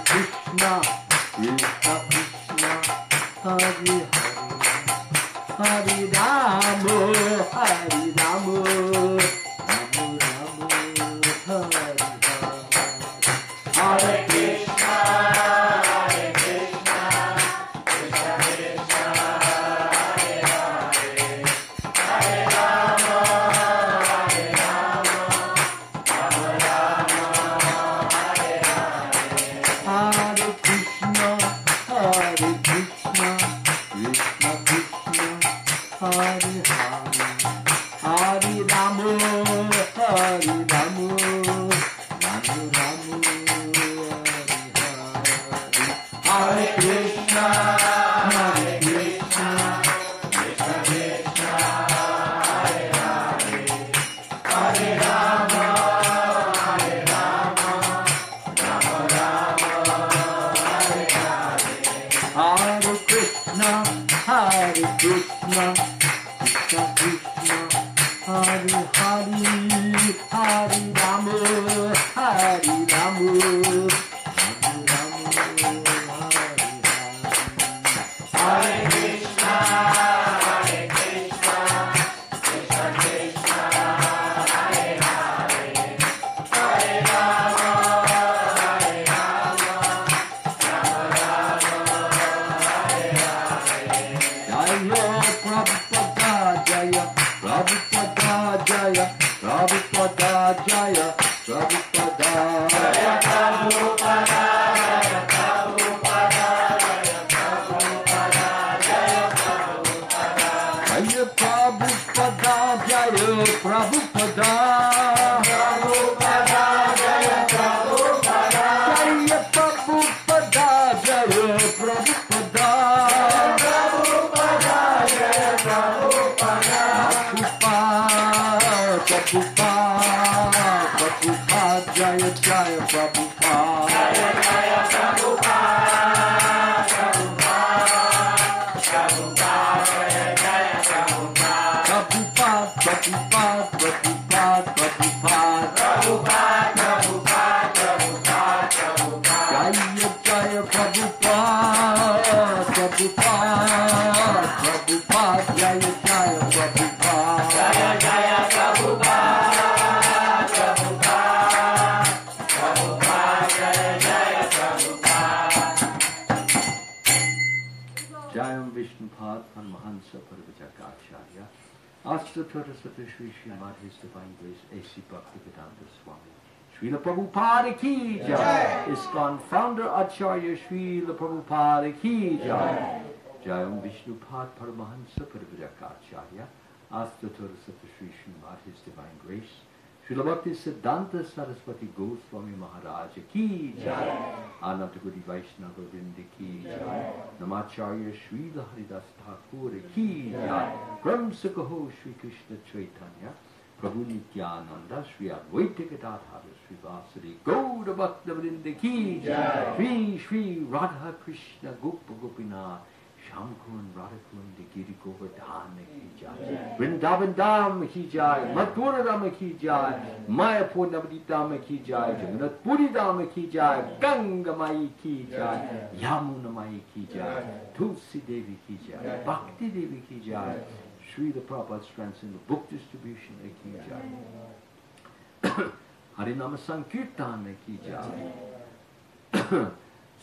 Krishna, Shri Srimad His Divine Grace A.C. Bhaktivedanta Swami Srila Prabhupada Ki Jai. ISKCON Founder Acharya Srila Prabhupada Ki Jai. Jayam Vishnupad Paramahansa Parivrajacharya Astatora Sata Shri Srimad His Divine Grace Srila Bhakti Siddhanta Saraswati Goswami Maharaj Ki Jai. Anantagudi Vaishnava Vrinda Ki Jai. Namacharya Srila Haridas Thakur Ki Jai. Brahm Sakaho Shri Krishna Chaitanya Prabhu Nityananda Shri Advaita Gadadhara Shri Vasari Gauda Bhakta Vrinda Ki Jai. Shri Shri Radha Krishna Gopa Gopinath Shamkun Radhakun Giri Govardhana Ki Jai. Vrindavan Dham Ki Jai. Mathura Dham Ki Jai. Mayapur Navadip Dham Ki Jai. Jagannath Puri Dham Ki Jai. Ganga Mai Ki Jai. Yamuna Mai Ki Jai. Tulsi Devi Ki Jai. Bhakti Devi Ki Jai. Srila Prabhupada's Transcendental Book Distribution Ki Jai. Harinama Sankirtan Ki Jai.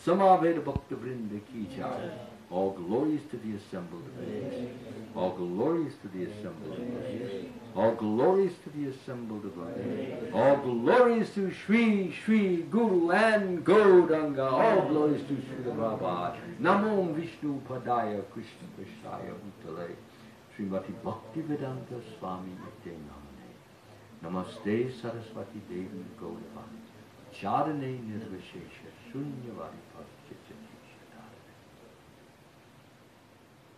Samaveda Bhakta Vrinda Ki Jai. All glories to the assembled devotees. All glories to the assembled devotees. All glories to the assembled devotees. All glories to Shri Shri Guru and Gauranga. All glories to Srila Prabhupada. Namo Vishnu Padaya Krishna Krishnaya Bhutale. Srimati Bhaktivedanta Swami Nitya Namane. Namaste Saraswati Devi Gauravani. Charane Nirvishesha Shunyavadi Pada.